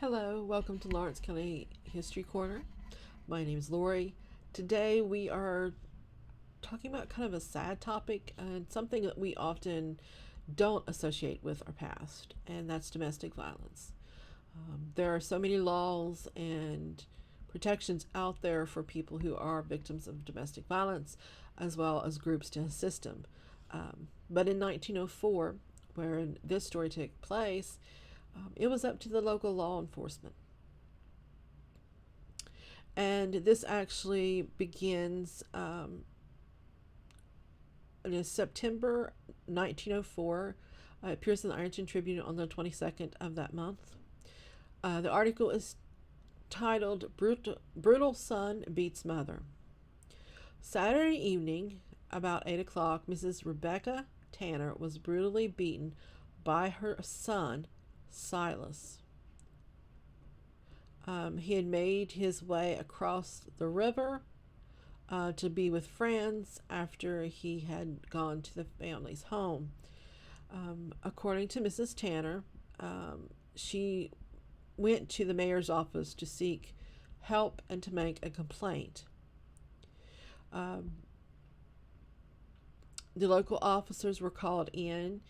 Hello, welcome to Lawrence County History Corner. My name is Lori. Today we are talking about kind of a sad topic and something that we often don't associate with our past, and that's domestic violence. There are so many laws and protections out there for people who are victims of domestic violence, as well as groups to assist them. But in 1904, where this story took place, it was up to the local law enforcement. And this actually begins in September 1904. It appears in the Ironton Tribune on the 22nd of that month. The article is titled Brutal Son Beats Mother. Saturday evening, about 8 o'clock, Mrs. Rebecca Tanner was brutally beaten by her son, Silas. He had made his way across the river to be with friends after he had gone to the family's home. According to Mrs. Tanner, she went to the mayor's office to seek help and to make a complaint. The local officers were called in,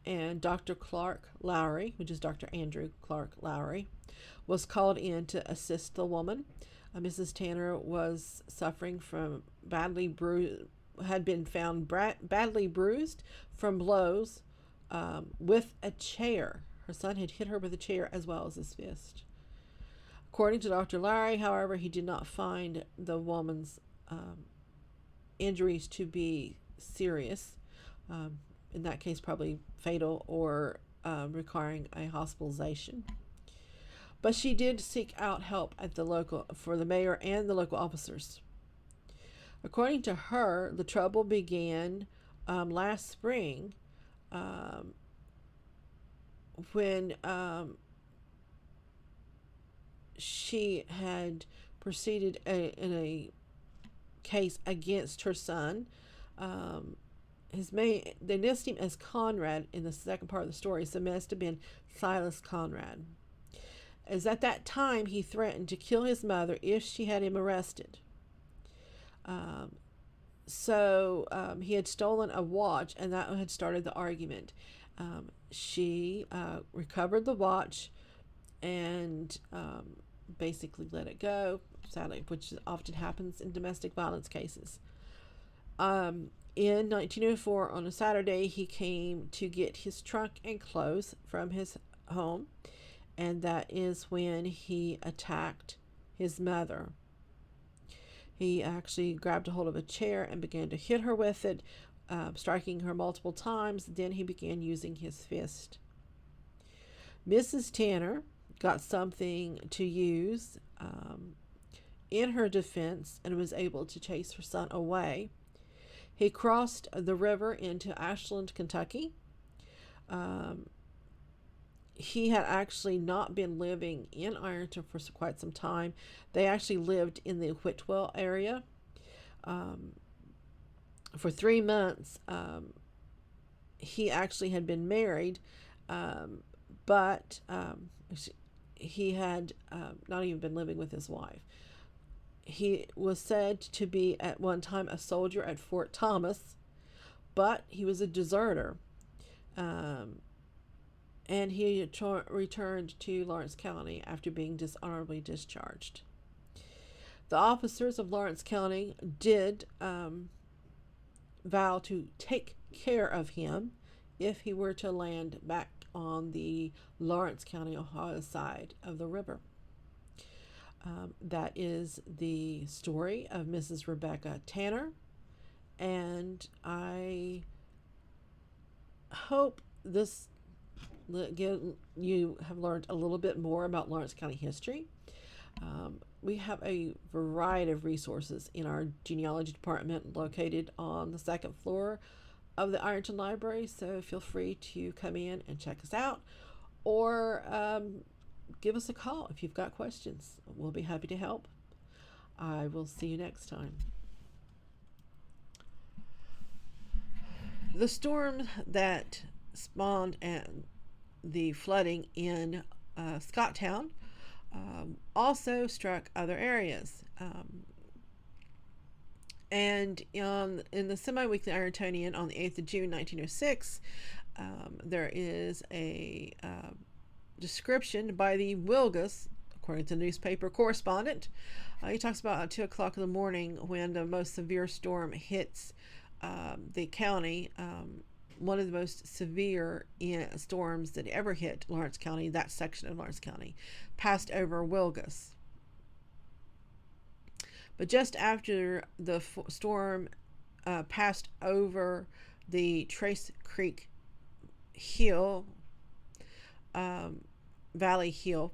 and Dr. Clark Lowry, which is Dr. Andrew Clark Lowry, was called in to assist the woman. Mrs. Tanner was suffering from had been found badly bruised from blows with a chair. Her son had hit her with a chair as well as his fist. According to Dr. Lowry, however, he did not find the woman's injuries to be serious. In that case, probably fatal or requiring a hospitalization. But she did seek out help at for the mayor and the local officers. According to her, the trouble began last spring when she had proceeded in a case against her son. They list him as Conrad in the second part of the story, so it must have been Silas Conrad. As at that time he threatened to kill his mother if she had him arrested. He had stolen a watch, and that had started the argument. She recovered the watch and basically let it go, sadly, which often happens in domestic violence cases. In 1904, on a Saturday, he came to get his trunk and clothes from his home, and that is when he attacked his mother. He actually grabbed a hold of a chair and began to hit her with it, striking her multiple times. Then he began using his fist. Mrs. Tanner got something to use in her defense and was able to chase her son away. He crossed the river into Ashland, Kentucky. He had actually not been living in Ironton for quite some time. They actually lived in the Whitwell area for 3 months. He actually had been married, but he had not even been living with his wife. He was said to be at one time a soldier at Fort Thomas, but he was a deserter. And he returned to Lawrence County after being dishonorably discharged. The officers of Lawrence County did vow to take care of him if he were to land back on the Lawrence County, Ohio side of the river. That is the story of Mrs. Rebecca Tanner, and I hope you have learned a little bit more about Lawrence County history. We have a variety of resources in our genealogy department located on the second floor of the Ironton Library, so feel free to come in and check us out, or give us a call if you've got questions. We'll be happy to help. I will see you next time. The storm that spawned the flooding in Scotttown also struck other areas. And in the semi-weekly Irontonian on the 8th of June, 1906, there is a description by the Wilgus, according to the newspaper correspondent. He talks about 2 o'clock in the morning when the most severe storm hits the county. One of the most severe storms that ever hit Lawrence County, that section of Lawrence County, passed over Wilgus. But just after the storm passed over the Trace Creek Hill, Valley Hill,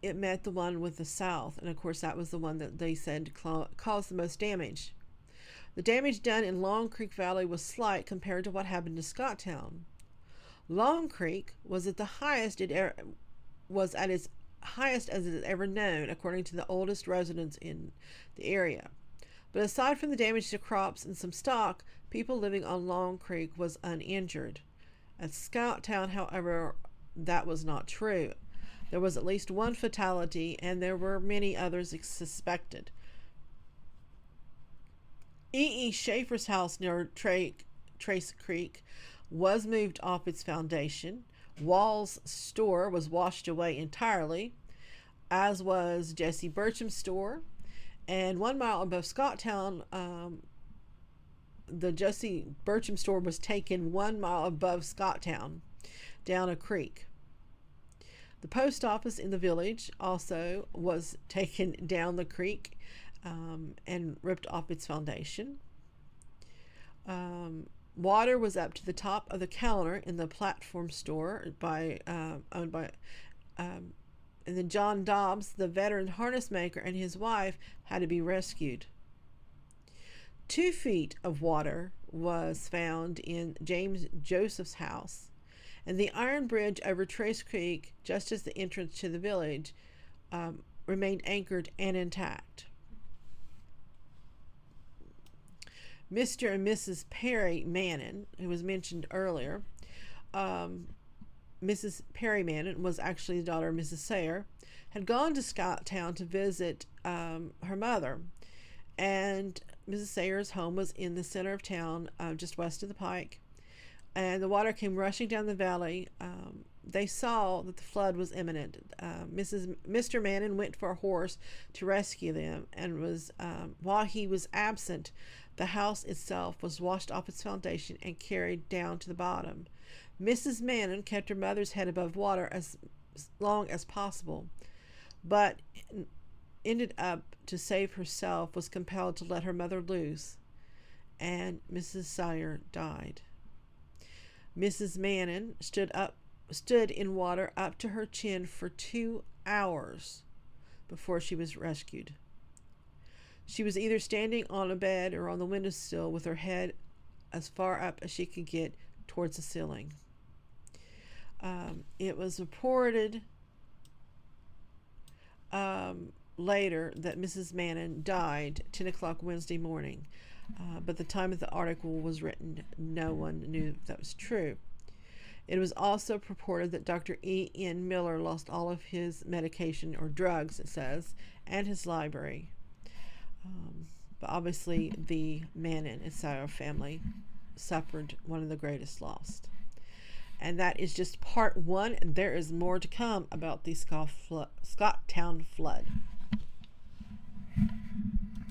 it met the one with the south. And of course, that was the one that they said caused the most damage. The damage done in Long Creek Valley was slight compared to what happened to Scotttown. Long Creek was at the highest was at its highest as it is ever known, according to the oldest residents in the area. But aside from the damage to crops and some stock, people living on Long Creek was uninjured. At Scotttown, however, that was not true. There was at least one fatality, and there were many others suspected. E. Schaefer's house near Trace Creek was moved off its foundation. Wall's store was washed away entirely, as was Jesse Burcham's store. And 1 mile above Scotttown, the Jesse Burcham store was taken 1 mile above Scotttown, down a creek. The post office in the village also was taken down the creek and ripped off its foundation. Water was up to the top of the counter in the platform store owned by and then John Dobbs, the veteran harness maker, and his wife had to be rescued. 2 feet of water was found in James Joseph's house, and the iron bridge over Trace Creek, just as the entrance to the village, remained anchored and intact. Mr. and Mrs. Perry Mannon, who was mentioned earlier, Mrs. Perry Mannon was actually the daughter of Mrs. Sayer, had gone to Scotttown to visit her mother, and Mrs. Sayer's home was in the center of town, just west of the pike, and the water came rushing down the valley. They saw that the flood was imminent. Mr. Mannon went for a horse to rescue them, and while he was absent, the house itself was washed off its foundation and carried down to the bottom. Mrs. Mannon kept her mother's head above water as long as possible, but ended up to save herself, was compelled to let her mother loose, and Mrs. Sayer died. Mrs. Mannon stood in water up to her chin for 2 hours before she was rescued. She was either standing on a bed or on the windowsill with her head as far up as she could get towards the ceiling. It was reported later that Mrs. Mannon died 10 o'clock Wednesday morning, but the time that the article was written, no one knew if that was true. It was also purported that Dr. E. N. Miller lost all of his medication, or drugs, it says, and his library. But obviously the Mannon and Sayer family suffered one of the greatest loss. And that is just part 1, and there is more to come about the Scotttown flood.